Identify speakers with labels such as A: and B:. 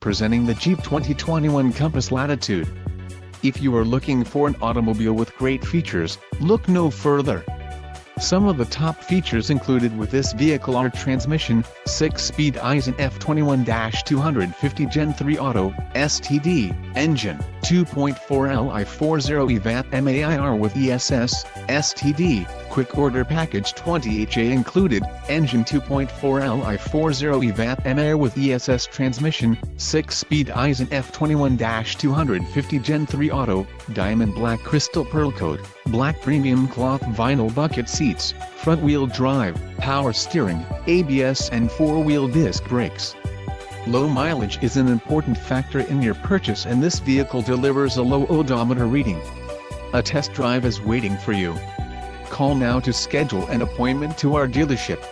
A: presenting the Jeep 2021 Compass Latitude. If you are looking for an automobile with great features, look no further. Some of the top features included with this vehicle are transmission, 6-speed Aisin F21-250 Gen 3 Auto, STD, engine, 2.4 Li 40 EVAT MAIR with ESS, STD, quick order package 20HA included, engine 2.4 Li 40 EVAT MAIR with ESS transmission, 6-speed Aisin F21-250 Gen 3 Auto, diamond black crystal pearl coat, black premium cloth vinyl bucket seats, front-wheel drive, power steering, ABS and 4-wheel disc brakes. Low mileage is an important factor in your purchase, and this vehicle delivers a low odometer reading. A test drive is waiting for you. Call now to schedule an appointment to our dealership.